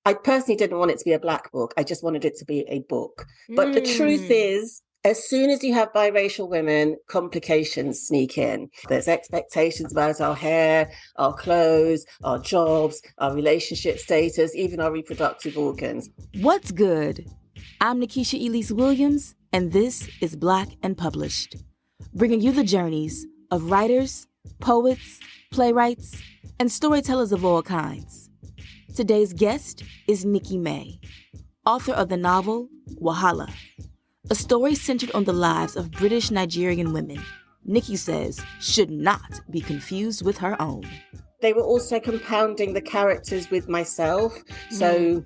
I personally didn't want it to be a black book. I just wanted it to be a book. But the truth Mm. is, as soon as you have biracial women, complications sneak in. There's expectations about our hair, our clothes, our jobs, our relationship status, even our reproductive organs. What's good? I'm Nikki Elise Williams, and this is Black and Published, bringing you the journeys of writers, poets, playwrights, and storytellers of all kinds. Today's guest is Nikki May, author of the novel Wahala, a story centered on the lives of British Nigerian women Nikki says should not be confused with her own. They were also compounding the characters with myself. So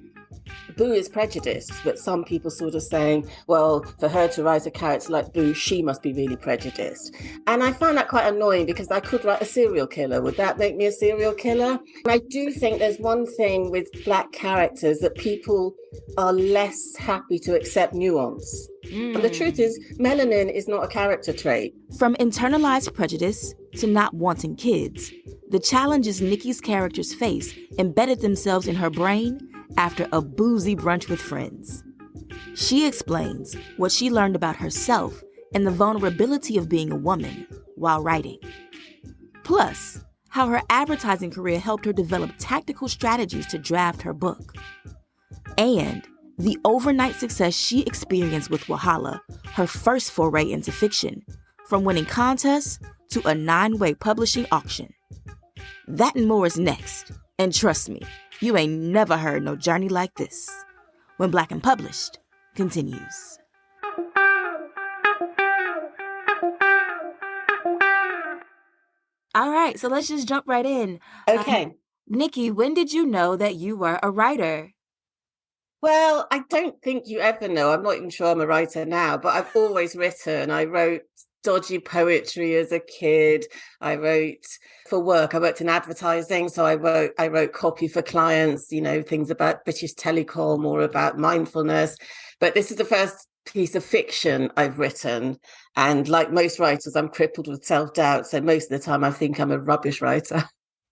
Boo is prejudiced, but some people sort of saying, well, for her to write a character like Boo, she must be really prejudiced. And I found that quite annoying because I could write a serial killer. Would that make me a serial killer? And I do think there's one thing with Black characters that people are less happy to accept nuance. And the truth is, melanin is not a character trait. From internalized prejudice to not wanting kids, the challenges Nikki's characters face embedded themselves in her brain after a boozy brunch with friends. She explains what she learned about herself and the vulnerability of being a woman while writing. Plus, how her advertising career helped her develop tactical strategies to draft her book. And the overnight success she experienced with Wahala, her first foray into fiction, from winning contests to a 9-way publishing auction. That and more is next. And trust me, you ain't never heard no journey like this. When Black and Published continues. All right, so let's just jump right in. Okay. Nikki, when did you know that you were a writer? Well, I don't think you ever know. I'm not even sure I'm a writer now, but I've always written. I wrote dodgy poetry as a kid. I wrote for work. I worked in advertising, so I wrote copy for clients, things about British Telecom or about mindfulness. But this is the first piece of fiction I've written. And like most writers, I'm crippled with self-doubt. So most of the time I think I'm a rubbish writer.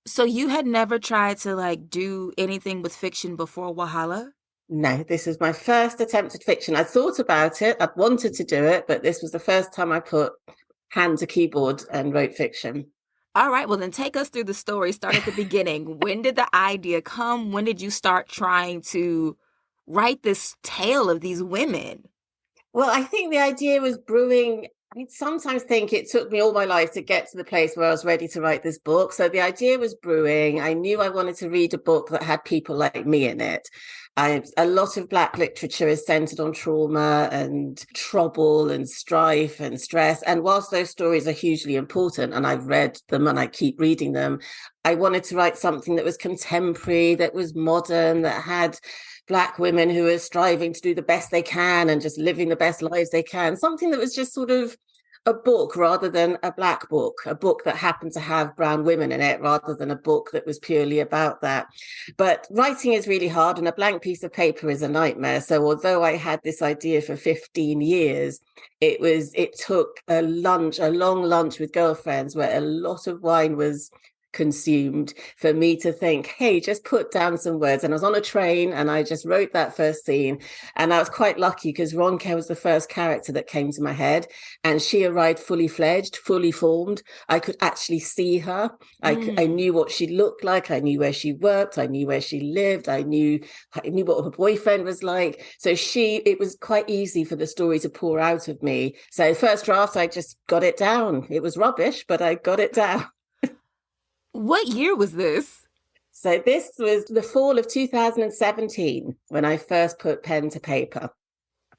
So you had never tried to do anything with fiction before Wahala? No, this is my first attempt at fiction. I thought about it. I wanted to do it, but this was the first time I put hand to keyboard and wrote fiction. All right, well, then take us through the story. Start at the beginning. When did the idea come? When did you start trying to write this tale of these women? Well, I think the idea was brewing. I sometimes think it took me all my life to get to the place where I was ready to write this book. So the idea was brewing. I knew I wanted to read a book that had people like me in it. A lot of Black literature is centered on trauma and trouble and strife and stress. And whilst those stories are hugely important, and I've read them and I keep reading them, I wanted to write something that was contemporary, that was modern, that had Black women who are striving to do the best they can and just living the best lives they can. Something that was just sort of a book rather than a Black book, a book that happened to have brown women in it rather than a book that was purely about that. But writing is really hard and a blank piece of paper is a nightmare. So although I had this idea for 15 years, it took a long lunch with girlfriends where a lot of wine was consumed for me to think, hey, just put down some words. And I was on a train and I just wrote that first scene. And I was quite lucky because Ronke was the first character that came to my head. And she arrived fully fledged, fully formed. I could actually see her. I knew what she looked like. I knew where she worked. I knew where she lived. I knew what her boyfriend was like. So it was quite easy for the story to pour out of me. So first draft, I just got it down. It was rubbish, but I got it down. What year was this? So this was the fall of 2017 when I first put pen to paper.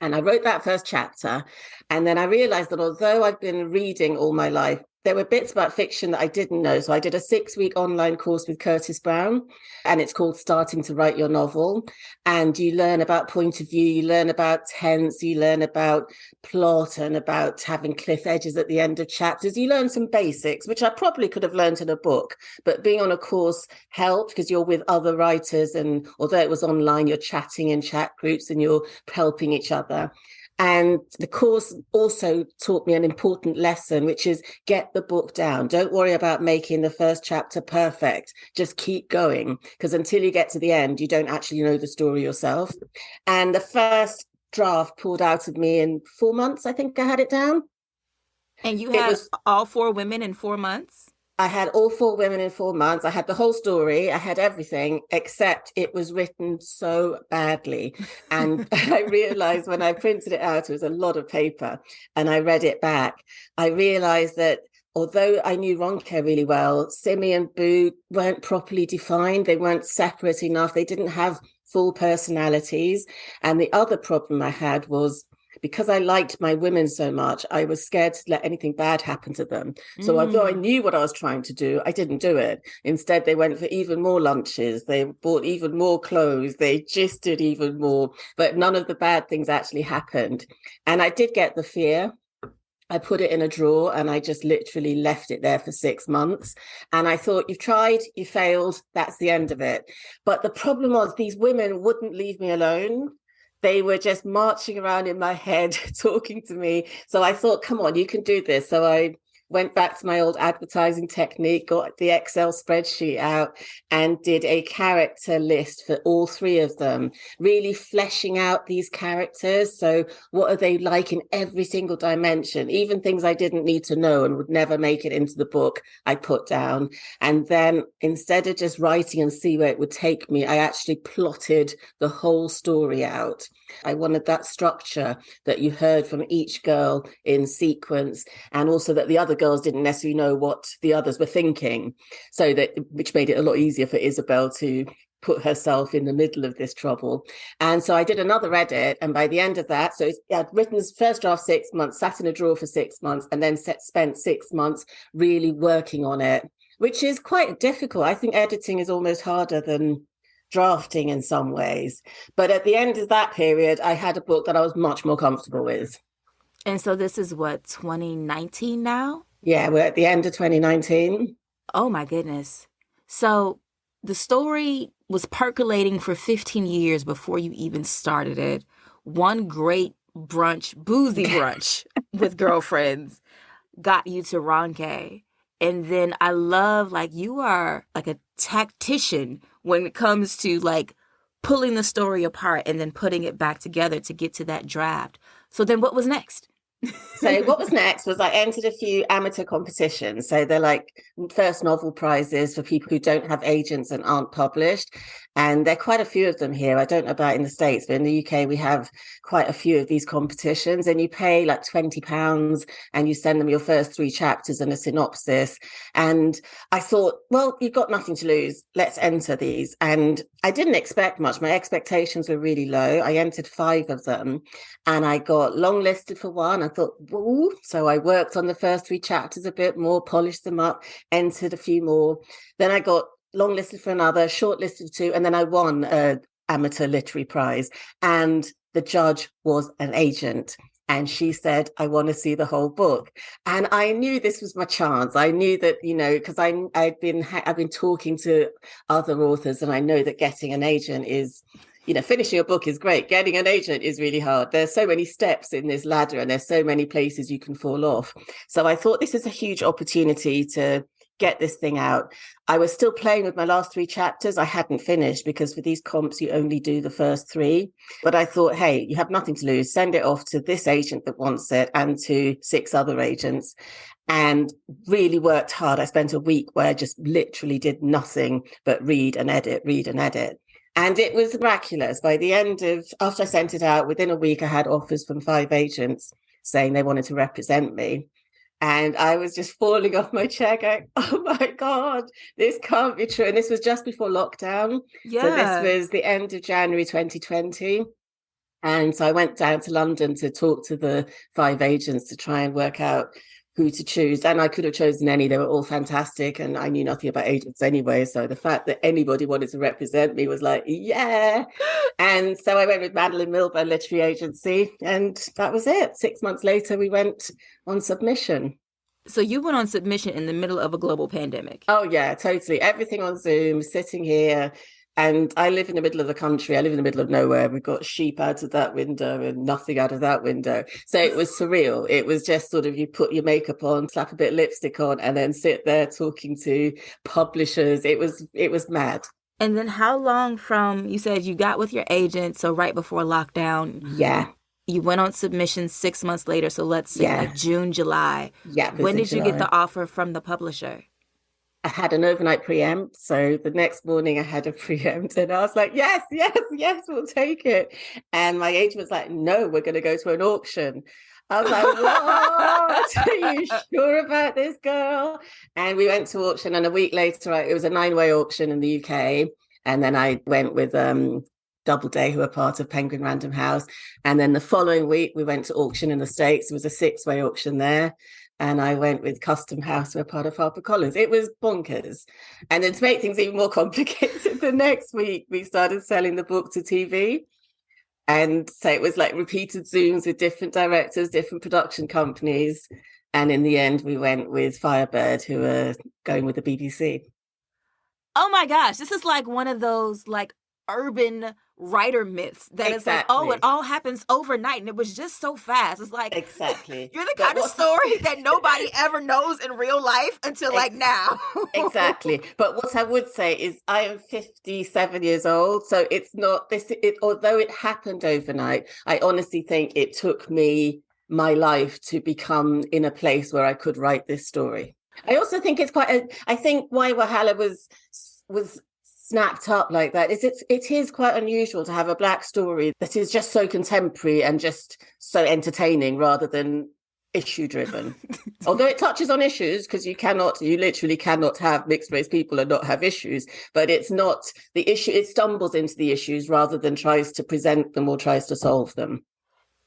And I wrote that first chapter. And then I realized that although I've been reading all my life, there were bits about fiction that I didn't know. So I did a 6-week online course with Curtis Brown, and it's called Starting to Write Your Novel. And you learn about point of view, you learn about tense, you learn about plot and about having cliff edges at the end of chapters. You learn some basics, which I probably could have learned in a book, but being on a course helped because you're with other writers. And although it was online, you're chatting in chat groups and you're helping each other. And the course also taught me an important lesson, which is get the book down. Don't worry about making the first chapter perfect. Just keep going, because until you get to the end, you don't actually know the story yourself. And the first draft pulled out of me in 4 months. I think I had it down. And you It had was all four women in 4 months? I had all four women in 4 months. I had the whole story. I had everything, except it was written so badly. And I realized when I printed it out, it was a lot of paper, and I read it back. I realized that although I knew Ronke really well, Simi and Boo weren't properly defined. They weren't separate enough. They didn't have full personalities. And the other problem I had was, because I liked my women so much, I was scared to let anything bad happen to them. So although I knew what I was trying to do, I didn't do it. Instead, they went for even more lunches. They bought even more clothes. They gisted even more. But none of the bad things actually happened. And I did get the fear. I put it in a drawer and I just literally left it there for 6 months. And I thought, you've tried, you failed, that's the end of it. But the problem was these women wouldn't leave me alone. They were just marching around in my head, talking to me. So I thought, come on, you can do this. So I went back to my old advertising technique, got the Excel spreadsheet out and did a character list for all three of them, really fleshing out these characters. So what are they like in every single dimension? Even things I didn't need to know and would never make it into the book, I put down. And then instead of just writing and see where it would take me, I actually plotted the whole story out. I wanted that structure that you heard from each girl in sequence, and also that the other girls didn't necessarily know what the others were thinking, so that, which made it a lot easier for Isabel to put herself in the middle of this trouble. And so I did another edit, and by the end of that, so I'd written this first draft 6 months, sat in a drawer for 6 months, and then spent 6 months really working on it, which is quite difficult. I think editing is almost harder than drafting in some ways. But at the end of that period, I had a book that I was much more comfortable with. And so this is what, 2019 now? Yeah, we're at the end of 2019. Oh my goodness. So the story was percolating for 15 years before you even started it. One great brunch, boozy brunch with girlfriends got you to Ronke. And then I love, like, you are like a tactician when it comes to like pulling the story apart and then putting it back together to get to that draft. So then what was next? So what was next was I entered a few amateur competitions. So they're like first novel prizes for people who don't have agents and aren't published. And there are quite a few of them here. I don't know about in the States, but in the UK, we have quite a few of these competitions, and you pay like £20 and you send them your first 3 chapters and a synopsis. And I thought, well, you've got nothing to lose. Let's enter these. And I didn't expect much. My expectations were really low. I entered 5 of them and I got longlisted for one. I thought, woo. So I worked on the first 3 chapters a bit more, polished them up, entered a few more. Then I got longlisted for another, shortlisted 2, and then I won an amateur literary prize. And the judge was an agent. And she said, I want to see the whole book. And I knew this was my chance. I knew that, you know, because I've been talking to other authors, and I know that getting an agent is, you know, finishing a book is great. Getting an agent is really hard. There's so many steps in this ladder, and there's so many places you can fall off. So I thought this is a huge opportunity to get this thing out. I was still playing with my last 3 chapters. I hadn't finished, because for these comps, you only do the first 3. But I thought, hey, you have nothing to lose. Send it off to this agent that wants it and to 6 other agents. And really worked hard. I spent a week where I just literally did nothing but read and edit, read and edit. And it was miraculous. By the end of, after I sent it out, within a week, I had offers from 5 agents saying they wanted to represent me. And I was just falling off my chair going, oh my God, this can't be true. And this was just before lockdown. Yeah. So this was the end of January 2020. And so I went down to London to talk to the 5 agents to try and work out who to choose. And I could have chosen any. They were all fantastic. And I knew nothing about agents anyway. So the fact that anybody wanted to represent me was like, yeah. And so I went with Madeline Milburn Literary Agency. And that was it. 6 months later, we went on submission. So you went on submission in the middle of a global pandemic. Oh, yeah, totally. Everything on Zoom, sitting here, And I live in the middle of the country. I live in the middle of nowhere. We've got sheep out of that window and nothing out of that window. So it was surreal. It was just sort of, you put your makeup on, slap a bit of lipstick on, and then sit there talking to publishers. It was mad. And then how long from, you said you got with your agent, so right before lockdown, Yeah. you went on submission 6 months later, so let's say like Yeah. June, July. Yeah. It was When in did you get July. the offer from the publisher? I had an overnight preempt. So the next morning I had a preempt and I was like, yes, yes, yes, we'll take it. And my agent was like, no, we're going to go to an auction. I was like, what? Are you sure about this, girl? And we went to auction, and a week later, it was a 9-way auction in the UK. And then I went with Doubleday, who are part of Penguin Random House. And then the following week, we went to auction in the States. It was a 6-way auction there. And I went with Custom House, who are part of HarperCollins. It was bonkers. And then to make things even more complicated, the next week, we started selling the book to TV. And so it was like repeated Zooms with different directors, different production companies. And in the end, we went with Firebird, who are going with the BBC. Oh my gosh, this is like one of those like urban writer myths that is like, oh, it all happens overnight and it was just so fast. It's like, exactly. You're the kind of story that nobody ever knows in real life until like now. Exactly. But what I would say is I am 57 years old. So it's not this, although it happened overnight, I honestly think it took me my life to become in a place where I could write this story. I also think it's I think why Wahala was snapped up like that is it is quite unusual to have a Black story that is just so contemporary and just so entertaining rather than issue driven. Although it touches on issues, because you literally cannot have mixed race people and not have issues, but it's not the issue. It stumbles into the issues rather than tries to present them or tries to solve them.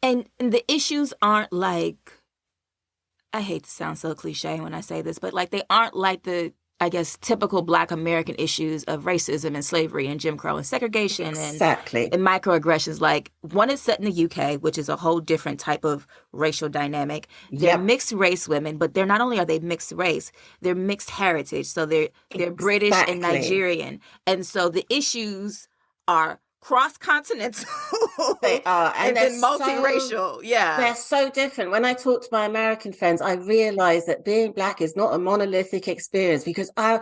And the issues aren't like, I hate to sound so cliche when I say this, but like they aren't like the, I guess, typical Black American issues of racism and slavery and Jim Crow and segregation exactly. and microaggressions. Like one is set in the UK, which is a whole different type of racial dynamic. They're mixed race women, but they're not only are they mixed race, they're mixed heritage. So they're British and Nigerian. And so the issues are cross-continental. They are. And then multiracial. They're so different. When I talk to my American friends, I realize that being Black is not a monolithic experience, because I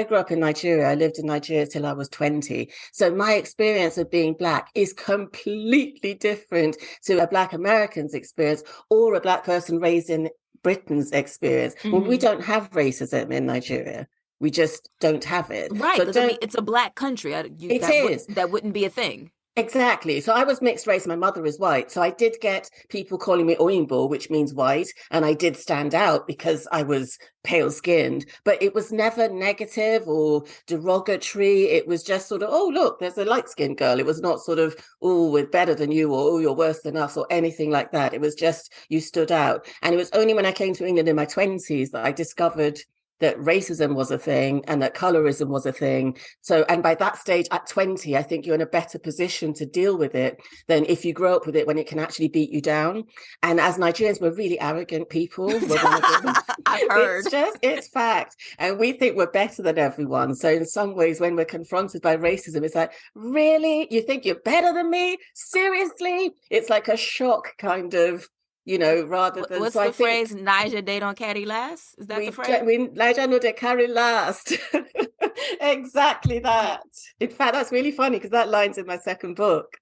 grew up in Nigeria. I lived in Nigeria till I was 20. So my experience of being Black is completely different to a Black American's experience or a Black person raised in Britain's experience. Mm-hmm. Well, we don't have racism in Nigeria. We just don't have it. Right, because it's a Black country. That wouldn't be a thing. Exactly. So I was mixed race. My mother is white. So I did get people calling me Oyinbo, which means white. And I did stand out because I was pale skinned, but it was never negative or derogatory. It was just sort of, oh, look, there's a light skinned girl. It was not sort of, oh, we're better than you, or oh, you're worse than us, or anything like that. It was just, you stood out. And it was only when I came to England in my 20s that I discovered that racism was a thing and that colorism was a thing. So, and by that stage at 20, I think you're in a better position to deal with it than if you grow up with it when it can actually beat you down. And as Nigerians, we're really arrogant people. I've heard. It's fact. And we think we're better than everyone. So in some ways, when we're confronted by racism, it's like, really? You think you're better than me? Seriously? It's like a shock kind of, rather than... What's the phrase, Niger, they don't carry last? Is that the phrase? Niger, no, they carry last. Exactly that. In fact, that's really funny because that line's in my second book.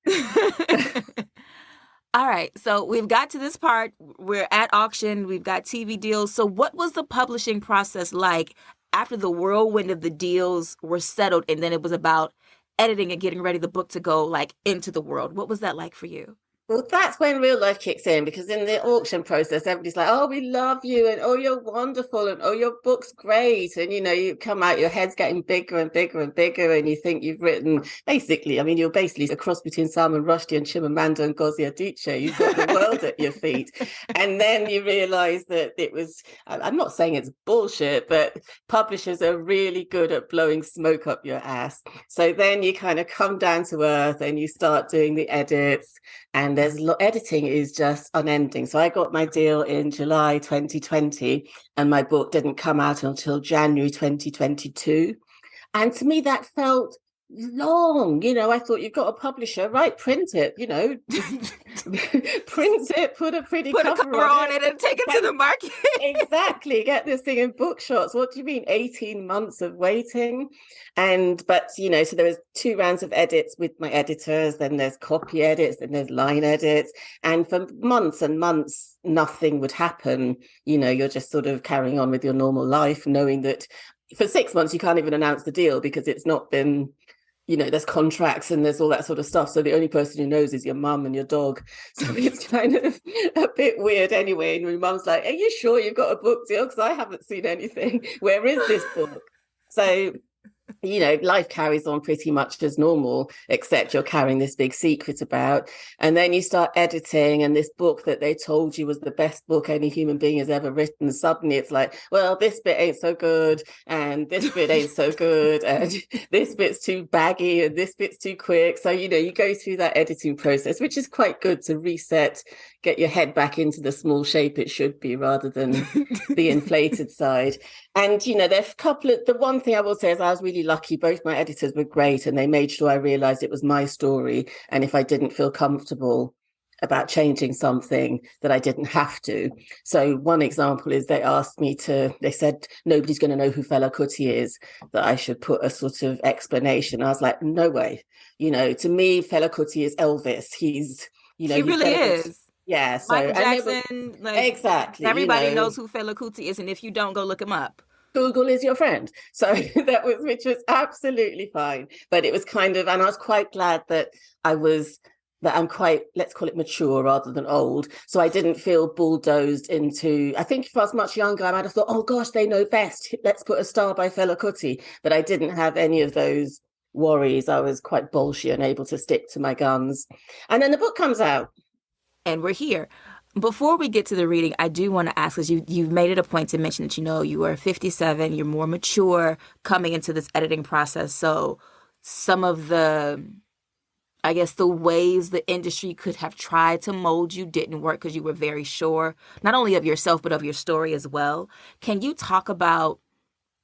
All right. So we've got to this part. We're at auction. We've got TV deals. So what was the publishing process like after the whirlwind of the deals were settled and then it was about editing and getting ready the book to go like into the world? What was that like for you? Well, that's when real life kicks in, because in the auction process, everybody's like, oh, we love you, and oh, you're wonderful, and oh, your book's great. And, you come out, your head's getting bigger and bigger and bigger, and you think you've written, basically, you're basically a cross between Salman Rushdie and Chimamanda Ngozi Adichie. You've got the world at your feet. And then you realize that it was, I'm not saying it's bullshit, but publishers are really good at blowing smoke up your ass. So then you kind of come down to earth and you start doing the edits, and editing is just unending. So I got my deal in July 2020 and my book didn't come out until January 2022. And to me, that felt long. I thought, you've got a publisher, right? Print it, just print it, put a pretty Put a cover cover on on it. it and take it to the market. Exactly, get this thing in bookshops. What do you mean 18 months of waiting? But so there was 2 rounds of edits with my editors, then there's copy edits, then there's line edits, and for months and months nothing would happen. You're just sort of carrying on with your normal life, knowing that for 6 months you can't even announce the deal because it's not been, there's contracts and there's all that sort of stuff. So the only person who knows is your mum and your dog. So it's kind of a bit weird anyway. And my mum's like, are you sure you've got a book deal? Because I haven't seen anything. Where is this book? So life carries on pretty much as normal, except you're carrying this big secret about. And then you start editing, and this book that they told you was the best book any human being has ever written, suddenly it's like, well, this bit ain't so good, and this bit ain't so good, and this bit's too baggy, and this bit's too quick. So, you go through that editing process, which is quite good to reset, get your head back into the small shape it should be rather than the inflated side. And, the one thing I will say is I was really lucky. Both my editors were great, and they made sure I realized it was my story. And if I didn't feel comfortable about changing something, that I didn't have to. So one example is they said, nobody's going to know who Fela Kuti is, that I should put a sort of explanation. I was like, no way. To me, Fela Kuti is Elvis. He really is. Yeah, so Michael Jackson, exactly. Everybody knows who Fela Kuti is, and if you don't, go look him up. Google is your friend. So which was absolutely fine. But it was and I was quite glad that I'm quite, let's call it mature rather than old. So I didn't feel bulldozed into, I think if I was much younger, I might have thought, oh gosh, they know best. Let's put a star by Fela Kuti. But I didn't have any of those worries. I was quite bolshy and able to stick to my guns. And then the book comes out. And we're here. Before we get to the reading, I do want to ask, because you've made it a point to mention that, you are 57, you're more mature coming into this editing process. So some of the ways the industry could have tried to mold you didn't work because you were very sure, not only of yourself, but of your story as well. Can you talk about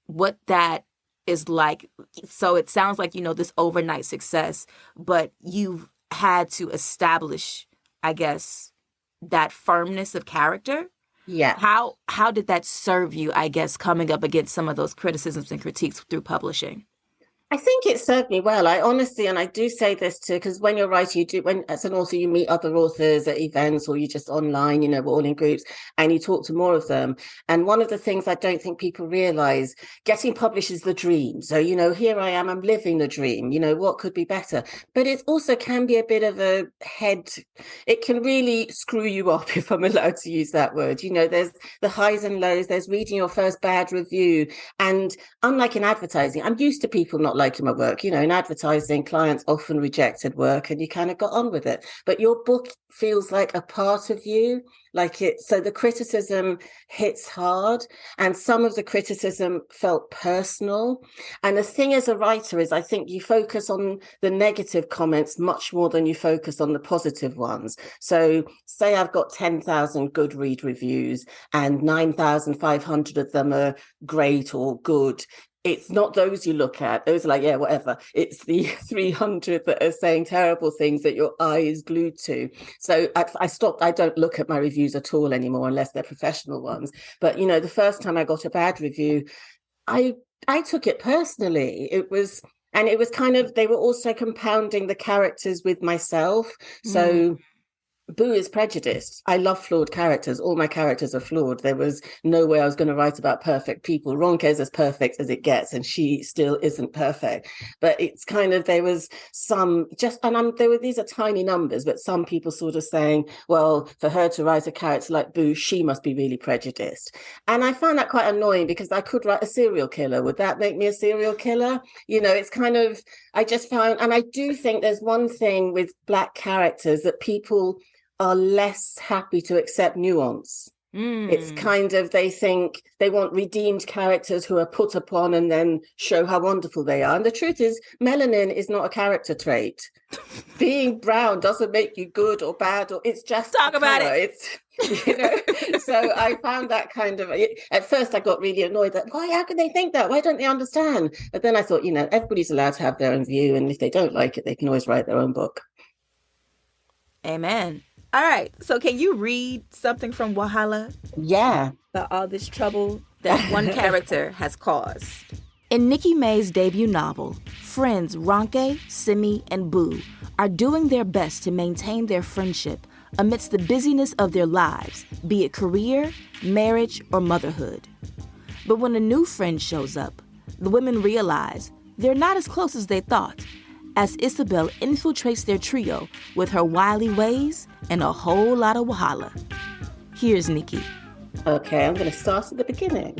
what that is like? So it sounds like, this overnight success, but you've had to establish, I guess, that firmness of character. Yeah. How did that serve you, I guess, coming up against some of those criticisms and critiques through publishing? I think it served me well. I honestly, and I do say this too, because when you're writing, when as an author, you meet other authors at events or you just online, we're all in groups and you talk to more of them. And one of the things I don't think people realize, getting published is the dream. So, here I am, I'm living the dream, what could be better? But it also can be a bit of a it can really screw you up, if I'm allowed to use that word. There's the highs and lows, there's reading your first bad review. And unlike in advertising, I'm used to people not liking my work. In advertising, clients often rejected work and you kind of got on with it. But your book feels like a part of you, so the criticism hits hard, and some of the criticism felt personal. And the thing as a writer is, I think you focus on the negative comments much more than you focus on the positive ones. So say I've got 10,000 good read reviews and 9,500 of them are great or good. It's not those you look at. Those are like, yeah, whatever. It's the 300 that are saying terrible things that your eye is glued to. So I stopped. I don't look at my reviews at all anymore unless they're professional ones. But, the first time I got a bad review, I took it personally. It was they were also compounding the characters with myself. So Boo is prejudiced. I love flawed characters. All my characters are flawed. There was no way I was going to write about perfect people. Ronke is as perfect as it gets, and she still isn't perfect. But it's there was some these are tiny numbers, but some people sort of saying, well, for her to write a character like Boo, she must be really prejudiced. And I found that quite annoying because I could write a serial killer. Would that make me a serial killer? It's I just found, and I do think there's one thing with Black characters that people are less happy to accept nuance. It's Mm. kind of, they think they want redeemed characters who are put upon and then show how wonderful they are. And the truth is, melanin is not a character trait. Being brown doesn't make you good or bad, or it's just Talk a about color. it. It's so I found that kind of, at first I got really annoyed that why, how can they think that, why don't they understand? But then I thought, everybody's allowed to have their own view, and if they don't like it, they can always write their own book. Amen. All right. So can you read something from Wahala Yeah. about all this trouble that one character has caused? In Nikki May's debut novel, friends Ronke, Simi, and Boo are doing their best to maintain their friendship amidst the busyness of their lives, be it career, marriage, or motherhood. But when a new friend shows up, the women realize they're not as close as they thought, as Isabel infiltrates their trio with her wily ways and a whole lot of wahala. Here's Nikki. Okay, I'm going to start at the beginning.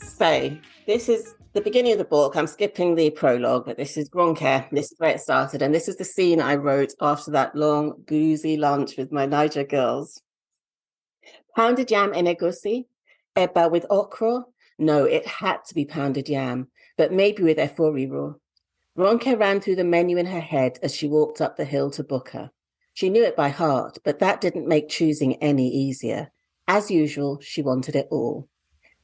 So, this is the beginning of the book. I'm skipping the prologue, but this is Ronke. This is where it started. And this is the scene I wrote after that long, boozy lunch with my Niger girls. Pounded yam in egusi, eba with okra. No, it had to be pounded yam, but maybe with eforiru. Ronke ran through the menu in her head as she walked up the hill to Booker. She knew it by heart, but that didn't make choosing any easier. As usual, she wanted it all.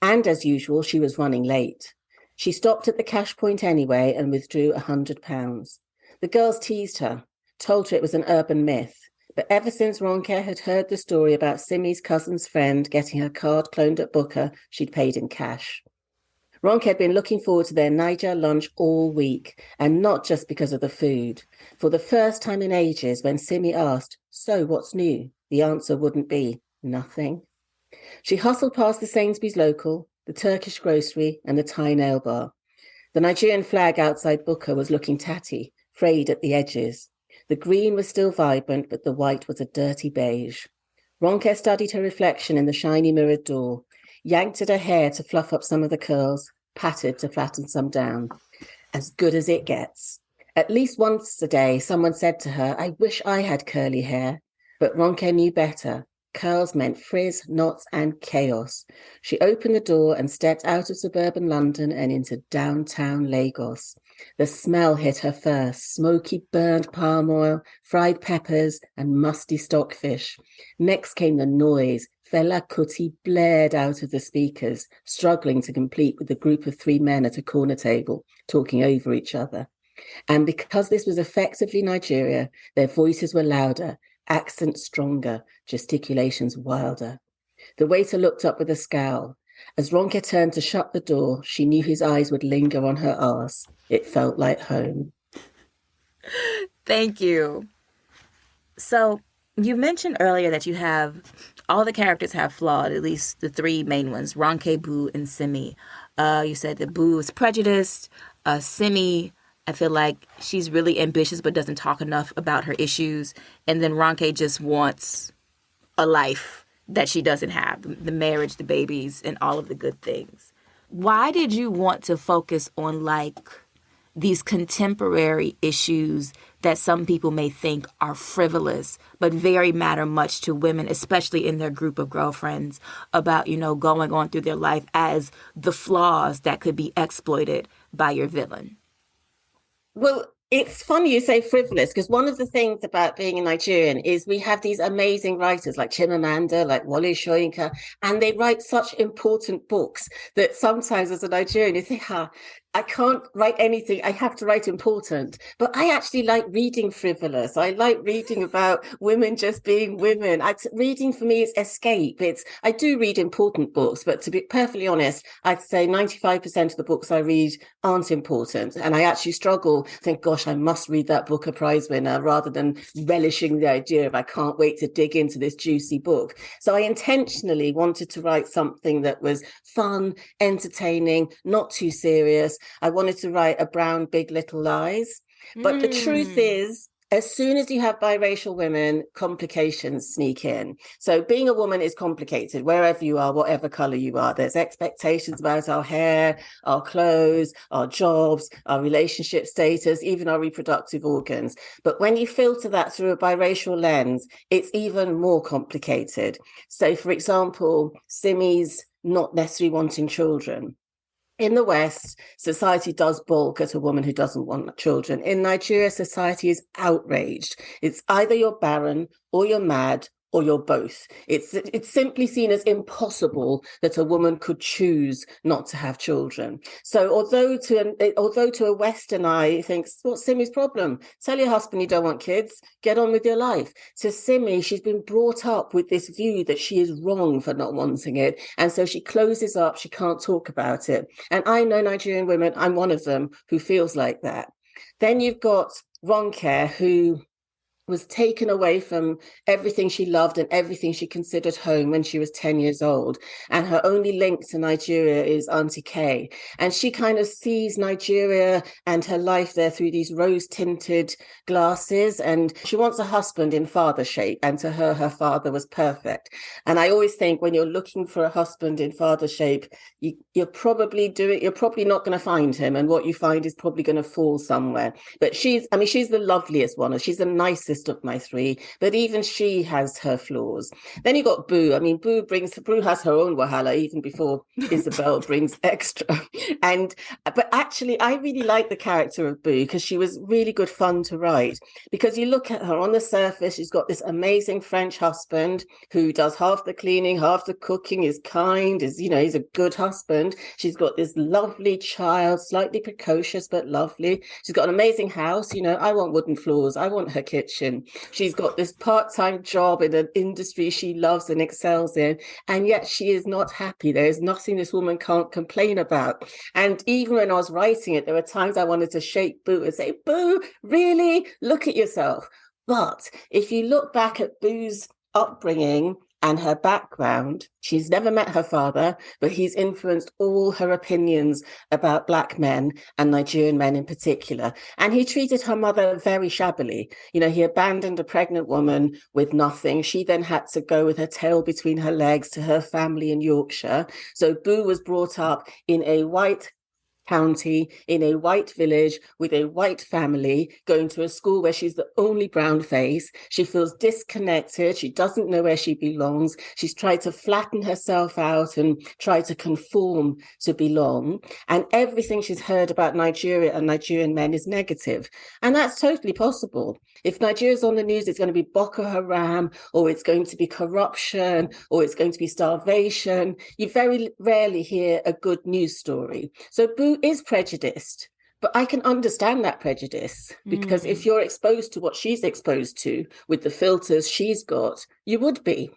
And as usual, she was running late. She stopped at the cash point anyway and withdrew £100. The girls teased her, told her it was an urban myth. But ever since Ronke had heard the story about Simi's cousin's friend getting her card cloned at Booker, she'd paid in cash. Ronke had been looking forward to their Niger lunch all week, and not just because of the food. For the first time in ages, when Simi asked, "So what's new?" the answer wouldn't be nothing. She hustled past the Sainsbury's local, the Turkish grocery, and the Thai nail bar. The Nigerian flag outside Booker was looking tatty, frayed at the edges. The green was still vibrant, but the white was a dirty beige. Ronke studied her reflection in the shiny mirrored door, yanked at her hair to fluff up some of the curls, patted to flatten some down. As good as it gets. At least once a day, someone said to her, "I wish I had curly hair." But Ronke knew better. Curls meant frizz, knots, and chaos. She opened the door and stepped out of suburban London and into downtown Lagos. The smell hit her first, smoky burnt palm oil, fried peppers, and musty stockfish. Next came the noise. Fela Kuti blared out of the speakers, struggling to compete with the group of three men at a corner table, talking over each other. And because this was effectively Nigeria, their voices were louder, accents stronger, gesticulations wilder. The waiter looked up with a scowl. As Ronke turned to shut the door, she knew his eyes would linger on her arse. It felt like home. Thank you. So, you mentioned earlier that you have all the characters have flawed, at least the three main ones, Ronke, Boo, and Simi. You said that Boo is prejudiced. Simi, I feel like she's really ambitious but doesn't talk enough about her issues. And then Ronke just wants a life that she doesn't have, the marriage, the babies, and all of the good things. Why did you want to focus on these contemporary issues that some people may think are frivolous, but very matter much to women, especially in their group of girlfriends, about, going on through their life as the flaws that could be exploited by your villain? Well, it's funny you say frivolous, because one of the things about being a Nigerian is we have these amazing writers like Chimamanda, like Wole Soyinka, and they write such important books that sometimes as a Nigerian you think, I can't write anything. I have to write important. But I actually like reading frivolous. I like reading about women just being women. Reading for me is escape. I do read important books, but to be perfectly honest, I'd say 95% of the books I read aren't important. And I actually struggle, think, gosh, I must read that Booker Prize winner, rather than relishing the idea of I can't wait to dig into this juicy book. So I intentionally wanted to write something that was fun, entertaining, not too serious. I wanted to write a brown Big Little Lies. But the truth is, as soon as you have biracial women, complications sneak in. So being a woman is complicated wherever you are, whatever color you are. There's expectations about our hair, our clothes, our jobs, our relationship status, even our reproductive organs. But when you filter that through a biracial lens, it's even more complicated. So, for example, Simi's not necessarily wanting children. In the West, society does balk at a woman who doesn't want children. In Nigeria, society is outraged. It's either you're barren or you're mad or you're both. It's simply seen as impossible that a woman could choose not to have children. So although to a Western eye, he thinks, what's Simi's problem? Tell your husband you don't want kids, get on with your life. To Simi, she's been brought up with this view that she is wrong for not wanting it. And so she closes up, she can't talk about it. And I know Nigerian women, I'm one of them, who feels like that. Then you've got Ronke, who was taken away from everything she loved and everything she considered home when she was 10 years old. And her only link to Nigeria is Auntie Kay. And she kind of sees Nigeria and her life there through these rose-tinted glasses. And she wants a husband in father shape. And to her, her father was perfect. And I always think when you're looking for a husband in father shape, you're probably not going to find him. And what you find is probably going to fall somewhere. But she's the loveliest one. She's the nicest of my three, but even she has her flaws. Then you got Boo. I mean, Boo has her own wahala even before Isabel brings extra. But actually, I really like the character of Boo because she was really good fun to write. Because you look at her on the surface, she's got this amazing French husband who does half the cleaning, half the cooking, is kind, he's a good husband. She's got this lovely child, slightly precocious but lovely. She's got an amazing house. I want wooden floors. I want her kitchen. She's got this part-time job in an industry she loves and excels in, and yet she is not happy. There is nothing this woman can't complain about. And even when I was writing it, there were times I wanted to shake Boo and say, Boo, really? Look at yourself. But if you look back at Boo's upbringing and her background, she's never met her father, but he's influenced all her opinions about Black men and Nigerian men in particular. And he treated her mother very shabbily. He abandoned a pregnant woman with nothing. She then had to go with her tail between her legs to her family in Yorkshire. So Boo was brought up in a white county, in a white village with a white family, going to a school where she's the only brown face. She feels disconnected. She doesn't know where she belongs. She's tried to flatten herself out and try to conform to belong. And everything she's heard about Nigeria and Nigerian men is negative. And that's totally possible. If Nigeria's on the news, it's going to be Boko Haram, or it's going to be corruption, or it's going to be starvation. You very rarely hear a good news story. So Boo is prejudiced, but I can understand that prejudice because if you're exposed to what she's exposed to with the filters she's got, you would be.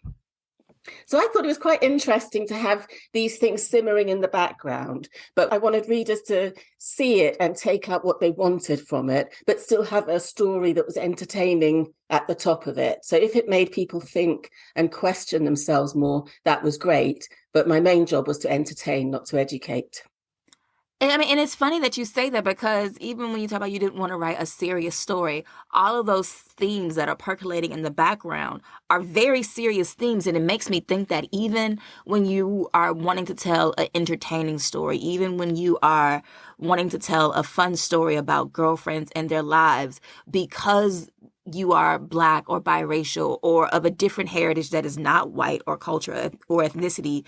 So I thought it was quite interesting to have these things simmering in the background, but I wanted readers to see it and take out what they wanted from it, but still have a story that was entertaining at the top of it. So if it made people think and question themselves more, that was great. But my main job was to entertain, not to educate. And it's funny that you say that because even when you talk about you didn't want to write a serious story, all of those themes that are percolating in the background are very serious themes. And it makes me think that even when you are wanting to tell an entertaining story, even when you are wanting to tell a fun story about girlfriends and their lives, because you are Black or biracial or of a different heritage that is not white or culture or ethnicity,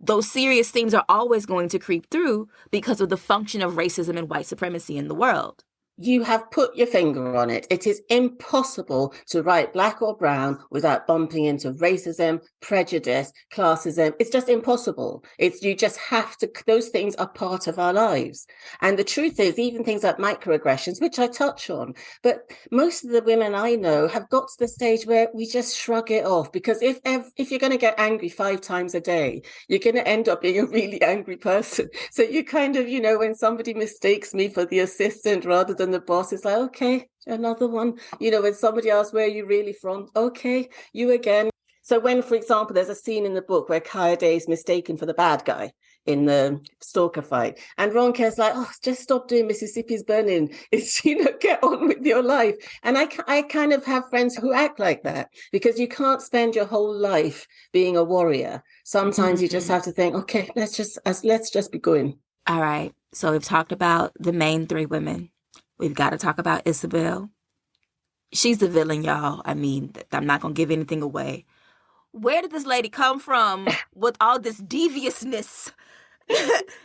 those serious themes are always going to creep through because of the function of racism and white supremacy in the world. You have put your finger on it. It is impossible to write Black or brown without bumping into racism, prejudice, classism. It's just impossible. You just have to, those things are part of our lives. And the truth is, even things like microaggressions, which I touch on, but most of the women I know have got to the stage where we just shrug it off, because if you're going to get angry 5 times a day, you're going to end up being a really angry person. So you kind of, when somebody mistakes me for the assistant rather than the boss, is like, okay, another one. When somebody asks, where are you really from? Okay, you again. So when, for example, there's a scene in the book where Kayode is mistaken for the bad guy, in the stalker fight. And Ronke's like, oh, just stop doing Mississippi's Burning. It's, get on with your life. And I kind of have friends who act like that, because you can't spend your whole life being a warrior. Sometimes you just have to think, okay, let's just be going. All right. So we've talked about the main three women. We've got to talk about Isabel. She's the villain, y'all. I mean, I'm not going to give anything away. Where did this lady come from with all this deviousness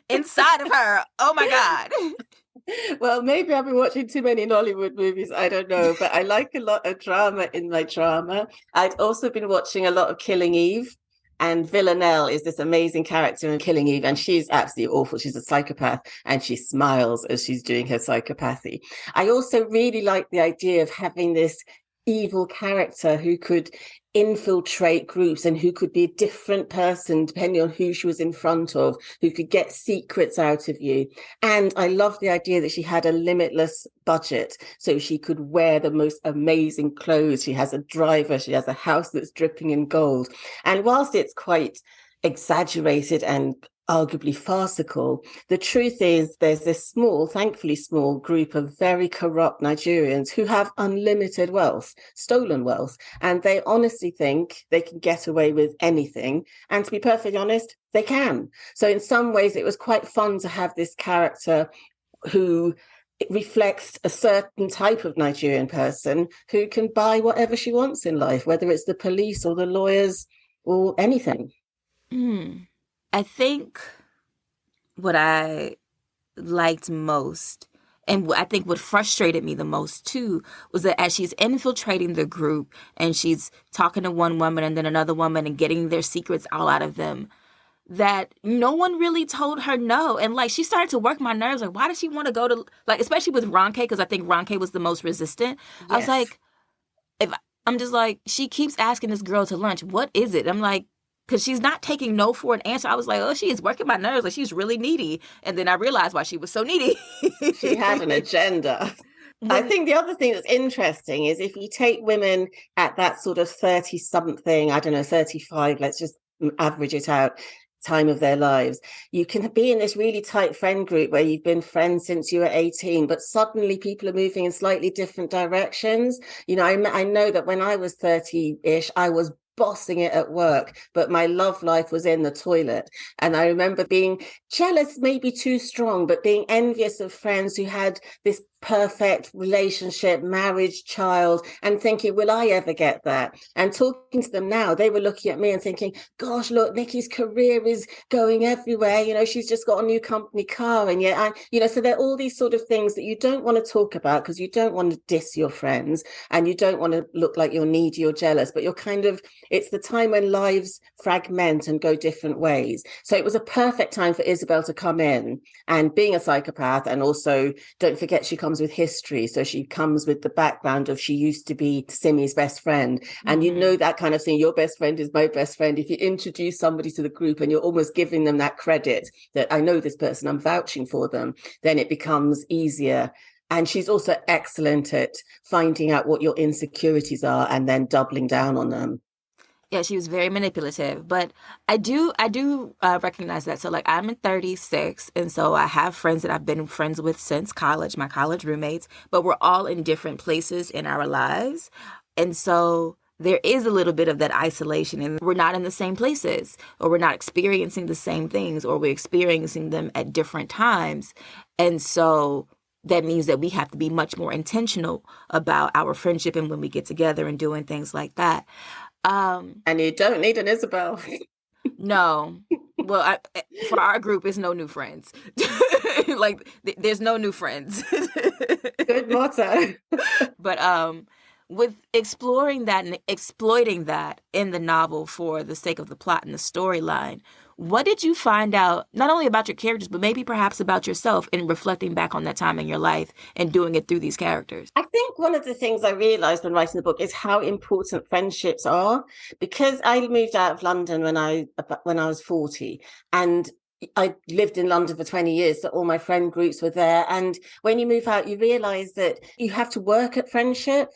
inside of her? Oh, my God. Well, maybe I've been watching too many Nollywood movies. I don't know. But I like a lot of drama in my drama. I'd also been watching a lot of Killing Eve. And Villanelle is this amazing character in Killing Eve, and she's absolutely awful. She's a psychopath, and she smiles as she's doing her psychopathy. I also really like the idea of having this evil character who could infiltrate groups and who could be a different person depending on who she was in front of, who could get secrets out of you. And I love the idea that she had a limitless budget, so she could wear the most amazing clothes. She has a driver, she has a house that's dripping in gold. And whilst it's quite exaggerated and arguably farcical, the truth is there's this small, thankfully small group of very corrupt Nigerians who have unlimited wealth, stolen wealth, and they honestly think they can get away with anything. And to be perfectly honest, they can. So in some ways, it was quite fun to have this character who reflects a certain type of Nigerian person who can buy whatever she wants in life, whether it's the police or the lawyers or anything. I think what I liked most, and I think what frustrated me the most too, was that as she's infiltrating the group and she's talking to one woman and then another woman and getting their secrets all out of them, that no one really told her no. And like, she started to work my nerves. Like, why does she want to go to, like, especially with Ronke, because I think Ronke was the most resistant. Yes. I was like, I'm just like, she keeps asking this girl to lunch. What is it? I'm like, because she's not taking no for an answer. I was like, oh, she is working my nerves. Like, she's really needy. And then I realized why she was so needy. She had an agenda. I think the other thing that's interesting is if you take women at that sort of 30-something, I don't know, 35, let's just average it out, time of their lives, you can be in this really tight friend group where you've been friends since you were 18, but suddenly people are moving in slightly different directions. I know that when I was 30-ish, I was bossing it at work, but my love life was in the toilet. And I remember being jealous, maybe too strong, but being envious of friends who had this perfect relationship, marriage, child, and thinking, will I ever get that? And talking to them now, they were looking at me and thinking, gosh, look, Nikki's career is going everywhere. She's just got a new company car. And yet, so there are all these sort of things that you don't want to talk about because you don't want to diss your friends and you don't want to look like you're needy or jealous, but you're kind of, it's the time when lives fragment and go different ways. So it was a perfect time for Isabel to come in, and being a psychopath, and also don't forget she comes with history. So she comes with the background of she used to be Simi's best friend. And that kind of thing, your best friend is my best friend. If you introduce somebody to the group and you're almost giving them that credit that I know this person, I'm vouching for them, then it becomes easier. And she's also excellent at finding out what your insecurities are and then doubling down on them. Yeah, she was very manipulative, but I do recognize that. So, like, I'm 36, and so I have friends that I've been friends with since college, my college roommates, but we're all in different places in our lives. And so there is a little bit of that isolation, and we're not in the same places, or we're not experiencing the same things, or we're experiencing them at different times. And so that means that we have to be much more intentional about our friendship and when we get together and doing things like that. And you don't need an Isabel. No. Well, for our group, it's no new friends. Like, there's no new friends. Good motto. But with exploring that and exploiting that in the novel for the sake of the plot and the storyline, what did you find out, not only about your characters, but maybe perhaps about yourself in reflecting back on that time in your life and doing it through these characters? I think one of the things I realized when writing the book is how important friendships are, because I moved out of London when I was 40, and I lived in London for 20 years, so all my friend groups were there. And when you move out, you realize that you have to work at friendship.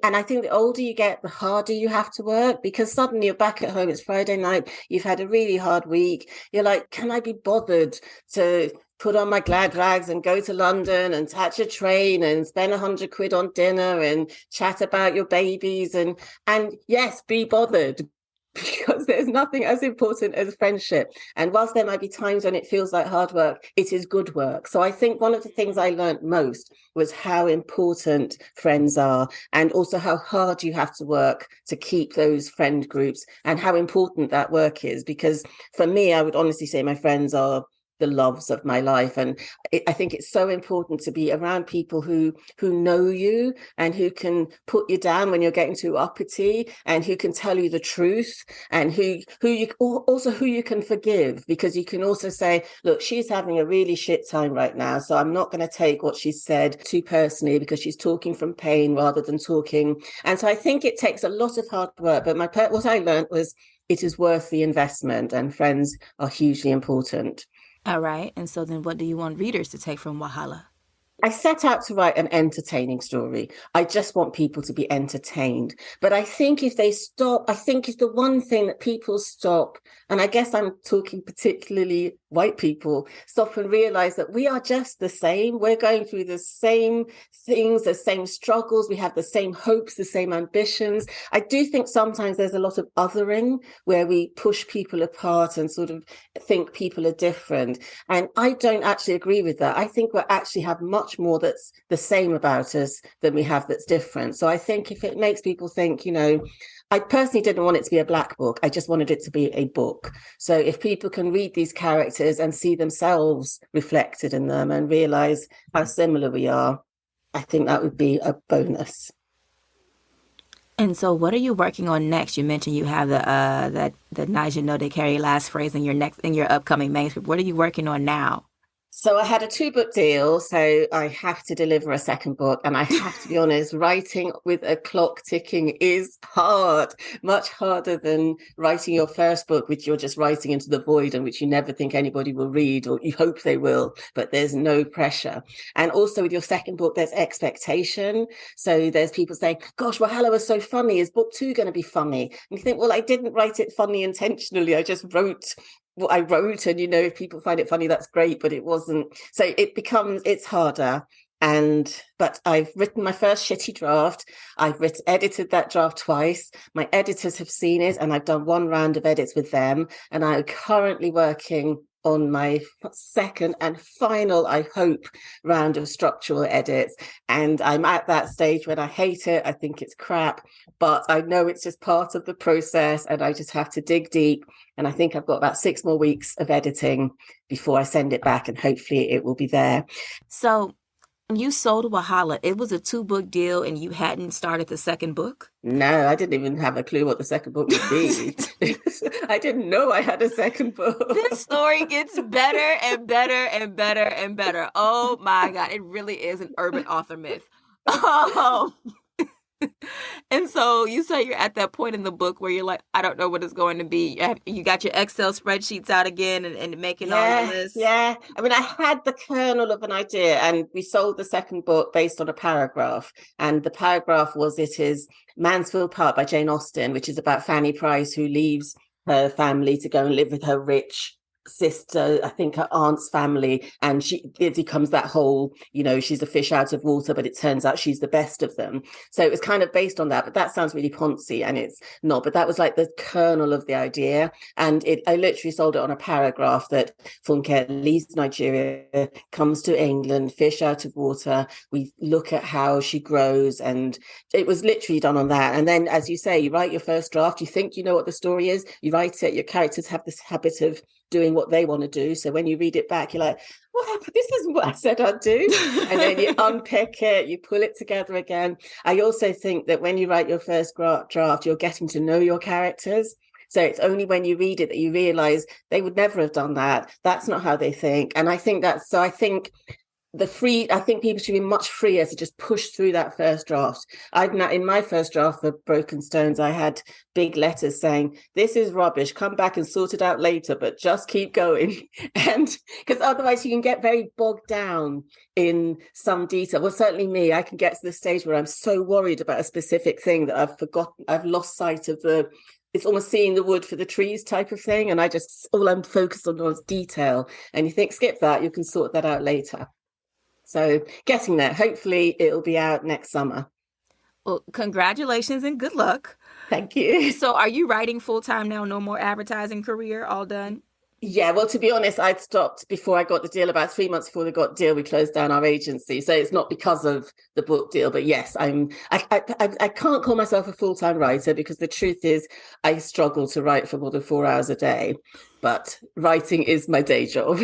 And I think the older you get, the harder you have to work, because suddenly you're back at home. It's Friday night. You've had a really hard week. You're like, can I be bothered to put on my glad rags and go to London and catch a train and spend 100 quid on dinner and chat about your babies? And yes, be bothered, because there's nothing as important as friendship. And whilst there might be times when it feels like hard work, it is good work. So I think one of the things I learned most was how important friends are, and also how hard you have to work to keep those friend groups, and how important that work is. Because for me, I would honestly say my friends are the loves of my life. And I think it's so important to be around people who know you and who can put you down when you're getting too uppity, and who can tell you the truth, and who you can forgive, because you can also say, look, she's having a really shit time right now, so I'm not going to take what she said too personally, because she's talking from pain rather than talking. And so I think it takes a lot of hard work, but what I learned was it is worth the investment, and friends are hugely important. All right. And so then what do you want readers to take from Wahala? I set out to write an entertaining story. I just want people to be entertained. But I think if they stop, I think if the one thing that people stop, and I guess I'm talking particularly white people, stop and realize that we are just the same. We're going through the same things, the same struggles. We have the same hopes, the same ambitions. I do think sometimes there's a lot of othering where we push people apart and sort of think people are different. And I don't actually agree with that. I think we actually have much more that's the same about us than we have that's different. So I think if it makes people think, I personally didn't want it to be a black book. I just wanted it to be a book. So if people can read these characters and see themselves reflected in them and realize how similar we are, I think that would be a bonus. And so what are you working on next? You mentioned you have the Naja No de Carry last phrase in your upcoming manuscript. What are you working on now? So I had a 2-book deal, so I have to deliver a second book. And I have to be honest, writing with a clock ticking is hard, much harder than writing your first book, which you're just writing into the void and which you never think anybody will read, or you hope they will, but there's no pressure. And also with your second book, there's expectation. So there's people saying, gosh, Wahala was so funny. Is book 2 going to be funny? And you think, well, I didn't write it funny intentionally. I just wrote what I wrote, and if people find it funny, that's great, but it wasn't. So it's harder. But I've written my first shitty draft. Edited that draft twice. My editors have seen it, and I've done 1 round of edits with them, and I'm currently working on my second and final, I hope, round of structural edits. And I'm at that stage when I hate it. I think it's crap, but I know it's just part of the process, and I just have to dig deep. And I think I've got about 6 more weeks of editing before I send it back, and hopefully it will be there. So you sold Wahala. It was a 2-book deal, and you hadn't started the second book? No, I didn't even have a clue what the second book would be. I didn't know I had a second book. This story gets better and better and better and better. Oh my God, it really is an urban author myth. And so you say you're at that point in the book where you're like, I don't know what it's going to be. You got your Excel spreadsheets out again and making all the lists. Yeah. I mean, I had the kernel of an idea, and we sold the second book based on a paragraph. And the paragraph was, it is Mansfield Park by Jane Austen, which is about Fanny Price, who leaves her family to go and live with her rich sister, I think her aunt's family, and it becomes that whole, she's a fish out of water, but it turns out she's the best of them. So it was kind of based on that, but that sounds really poncy, and it's not. But that was like the kernel of the idea, and I literally sold it on a paragraph that Funke leaves Nigeria, comes to England, fish out of water. We look at how she grows, and it was literally done on that. And then, as you say, you write your first draft, you think you know what the story is, you write it, your characters have this habit of doing what they want to do. So when you read it back, you're like, what happened? This isn't what I said I'd do. And then you unpick it, you pull it together again. I also think that when you write your first draft, you're getting to know your characters. So it's only when you read it that you realize they would never have done that. That's not how they think. And I think I think people should be much freer to just push through that first draft. I've not, in my first draft for Broken Stones, I had big letters saying, "This is rubbish, come back and sort it out later, but just keep going." And because otherwise you can get very bogged down in some detail. Well, certainly me, I can get to the stage where I'm so worried about a specific thing that I've lost sight of it's almost seeing the wood for the trees type of thing. And all I'm focused on is detail. And you think, skip that, you can sort that out later. So getting there. Hopefully it'll be out next summer. Well, congratulations and good luck. Thank you. So are you writing full time now? No more advertising career? All done? Yeah, well, to be honest, I'd stopped before I got the deal. About 3 months before they got the deal, we closed down our agency. So it's not because of the book deal, but yes, I can't call myself a full-time writer because the truth is I struggle to write for more than 4 hours a day. But writing is my day job.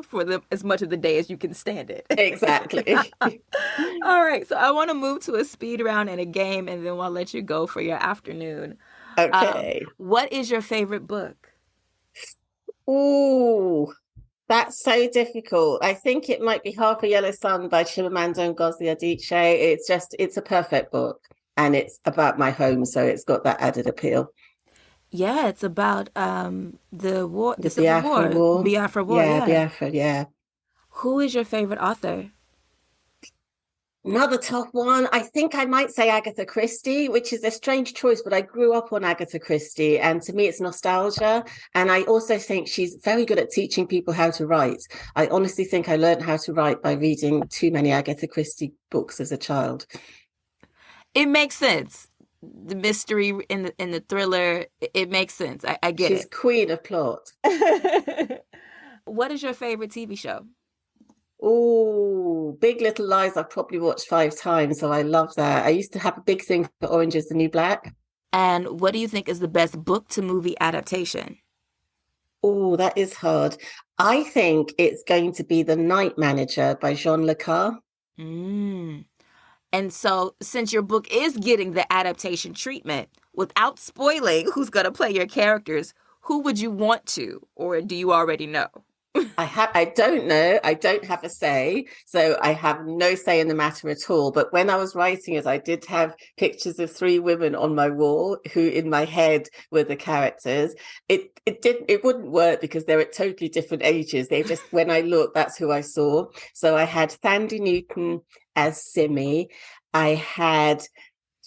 For as much of the day as you can stand it. Exactly. All right. So I want to move to a speed round and a game, and then we'll let you go for your afternoon. Okay. What is your favorite book? Oh, that's so difficult. I think it might be Half a Yellow Sun by Chimamanda Ngozi Adichie. It's a perfect book, and it's about my home, so it's got that added appeal. Yeah, it's about the war, the Civil Biafra War. Biafra War. Yeah, Yeah. Biafra, yeah. Who is your favorite author? Another tough one. I think I might say Agatha Christie, which is a strange choice, but I grew up on Agatha Christie, and to me it's nostalgia. And I also think she's very good at teaching people how to write. I honestly think I learned how to write by reading too many Agatha Christie books as a child. It makes sense. The mystery in the thriller, it makes sense. I get She's it. queen of plot. What is your favorite TV show? Oh, Big Little Lies. I've probably watched 5 times, so I love that. I used to have a big thing for Orange is the New Black. And what do you think is the best book to movie adaptation? Oh, that is hard. I think it's going to be The Night Manager by Jean Le Carre. Mm. And so, since your book is getting the adaptation treatment, without spoiling who's going to play your characters, who would you want to, or do you already know? I don't know. I don't have a say. So I have no say in the matter at all. But when I was writing it, I did have pictures of 3 women on my wall who in my head were the characters. It wouldn't work because they're at totally different ages. They just, when I looked, that's who I saw. So I had Thandie Newton as Simi. I had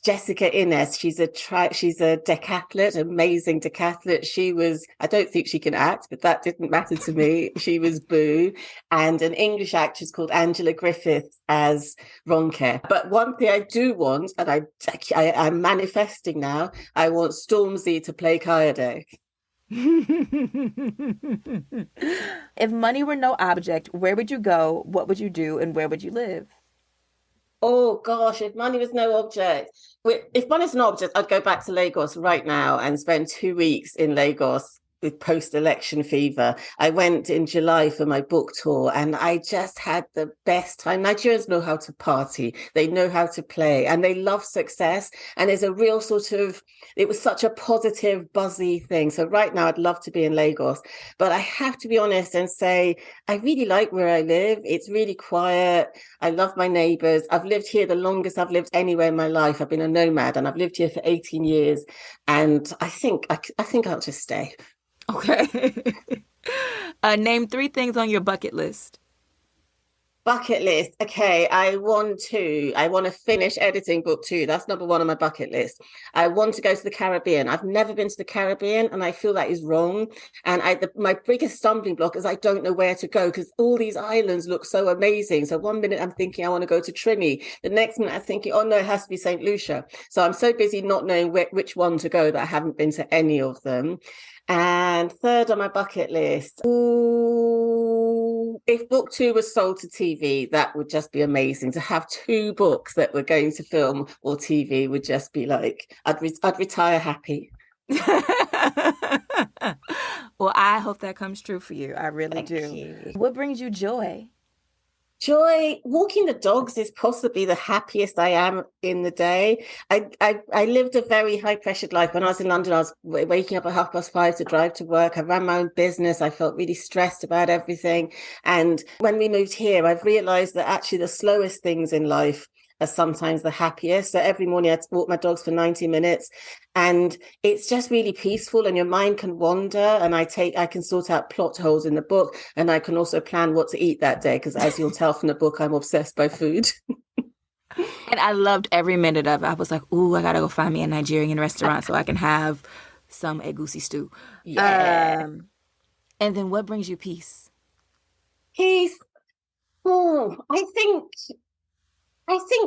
Jessica Innes. She's a decathlete, amazing decathlete. I don't think she can act, but that didn't matter to me. She was Boo. And an English actress called Angela Griffith as Ronke. But one thing I do want, and I'm manifesting now, I want Stormzy to play Coyote. If money were no object, where would you go? What would you do? And where would you live? Oh gosh, if money was no object, if money's an object, I'd go back to Lagos right now and spend 2 weeks in Lagos with post-election fever. I went in July for my book tour and I just had the best time. Nigerians know how to party. They know how to play and they love success. And there's a real it was such a positive, buzzy thing. So right now I'd love to be in Lagos. But I have to be honest and say, I really like where I live. It's really quiet. I love my neighbors. I've lived here the longest I've lived anywhere in my life. I've been a nomad and I've lived here for 18 years. And I think I'll just stay. Okay. Name 3 things on your bucket list. Bucket list. Okay, I want to finish editing book 2. That's number 1 on my bucket list. I want to go to the Caribbean. I've never been to the Caribbean and I feel that is wrong. And my biggest stumbling block is I don't know where to go because all these islands look so amazing. So one minute I'm thinking I want to go to Trini. The next minute I'm thinking, oh no, it has to be St. Lucia. So I'm so busy not knowing which one to go that I haven't been to any of them. And 3rd on my bucket list, if book 2 was sold to TV, that would just be amazing. To have 2 books that were going to film or TV would just be like, I'd retire happy. Well, I hope that comes true for you. I really Thank do. you. What brings you joy? Joy, walking the dogs is possibly the happiest I am in the day. I lived a very high pressured life. When I was in London, I was waking up at 5:30 to drive to work. I ran my own business. I felt really stressed about everything. And when we moved here, I've realized that actually the slowest things in life are sometimes the happiest. So every morning I walk my dogs for 90 minutes and it's just really peaceful and your mind can wander. And I can sort out plot holes in the book and I can also plan what to eat that day. Because as you'll tell from the book, I'm obsessed by food. And I loved every minute of it. I was like, ooh, I got to go find me a Nigerian restaurant so I can have some egusi stew. Yeah. And then what brings you peace? Peace. Oh, I think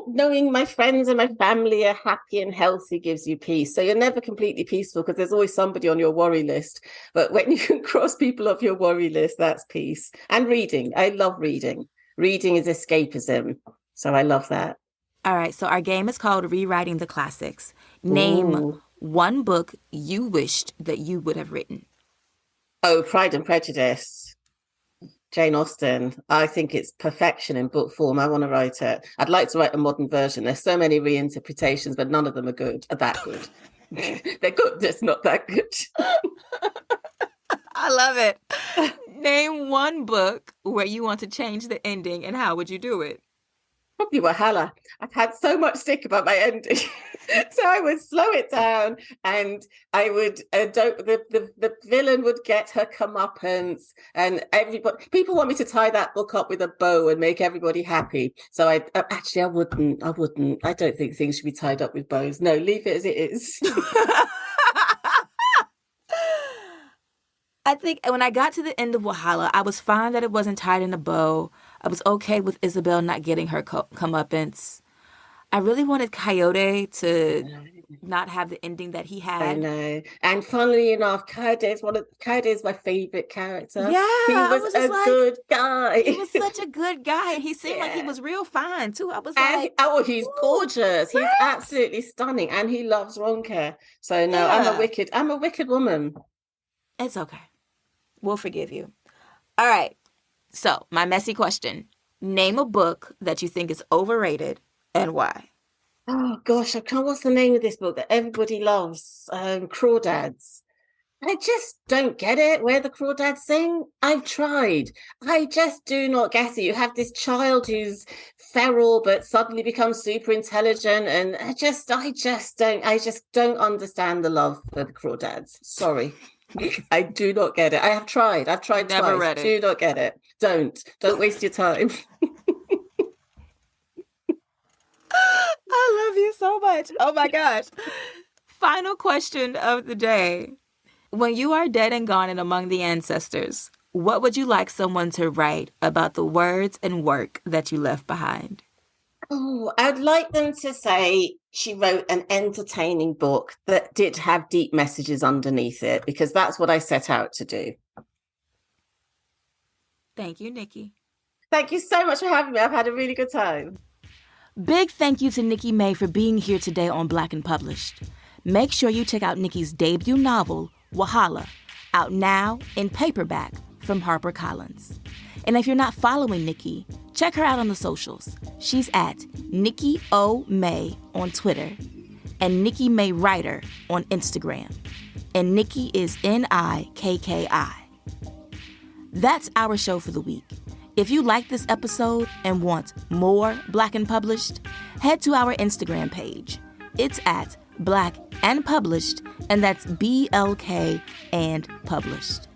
knowing my friends and my family are happy and healthy gives you peace. So you're never completely peaceful because there's always somebody on your worry list. But when you can cross people off your worry list, that's peace. And reading. I love reading. Reading is escapism. So I love that. All right. So our game is called Rewriting the Classics. Name one book you wished that you would have written. Oh, Pride and Prejudice. Jane Austen. I think it's perfection in book form. I want to write it. I'd like to write a modern version. There's so many reinterpretations, but none of them are that good. They're good, just not that good. I love it. Name one book where you want to change the ending, and how would you do it? Probably Wahala. I've had so much stick about my ending. So I would slow it down and I would, the villain would get her comeuppance and people want me to tie that book up with a bow and make everybody happy. So I wouldn't. I don't think things should be tied up with bows. No, leave it as it is. I think when I got to the end of Wahala, I was fine that it wasn't tied in a bow. I was okay with Isabel not getting her comeuppance. I really wanted Coyote to not have the ending that he had. I know. And funnily enough, Coyote is my favorite character. Yeah. He was a good guy. He was such a good guy. And he seemed like he was real fine, too. I was he's gorgeous. He's absolutely stunning. And he loves Ronke. So no, yeah. I'm a wicked woman. It's okay. We'll forgive you. All right. So, my messy question. Name a book that you think is overrated and why? Oh, gosh. What's the name of this book that everybody loves? Crawdads. I just don't get it. Where the crawdads sing? I've tried. I just do not get it. You have this child who's feral but suddenly becomes super intelligent, and I just don't understand the love for the crawdads. Sorry. I do not get it. I've tried Never twice. read it. Do not get it. Don't waste your time. I love you so much. Oh my gosh. Final question of the day. When you are dead and gone and among the ancestors, what would you like someone to write about the words and work that you left behind? Oh, I'd like them to say she wrote an entertaining book that did have deep messages underneath it, because that's what I set out to do. Thank you, Nikki. Thank you so much for having me. I've had a really good time. Big thank you to Nikki May for being here today on Black and Published. Make sure you check out Nikki's debut novel, Wahala, out now in paperback from HarperCollins. And if you're not following Nikki, check her out on the socials. She's at Nikki O. May on Twitter and Nikki May Writer on Instagram. And Nikki is Nikki. That's our show for the week. If you like this episode and want more Black and Published, head to our Instagram page. It's at Black and Published, and that's BLK and Published.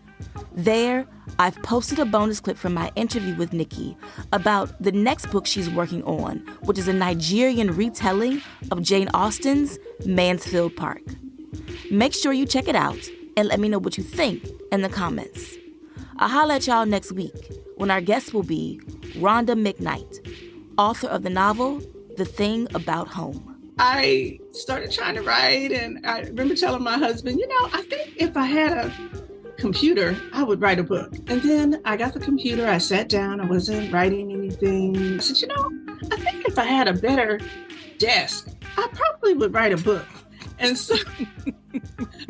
There, I've posted a bonus clip from my interview with Nikki about the next book she's working on, which is a Nigerian retelling of Jane Austen's Mansfield Park. Make sure you check it out and let me know what you think in the comments. I'll holler at y'all next week when our guest will be Rhonda McKnight, author of the novel The Thing About Home. I started trying to write, and I remember telling my husband, I think if I had a computer, I would write a book. And then I got the computer, I sat down, I wasn't writing anything. I said, I think if I had a better desk, I probably would write a book. And so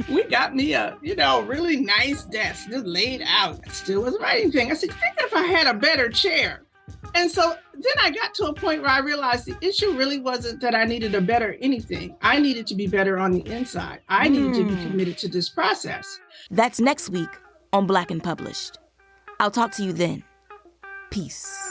we got me a, really nice desk, just laid out. I still wasn't writing anything. I said, I think if I had a better chair, And so then I got to a point where I realized the issue really wasn't that I needed a better anything. I needed to be better on the inside. I needed to be committed to this process. That's next week on Black and Published. I'll talk to you then. Peace.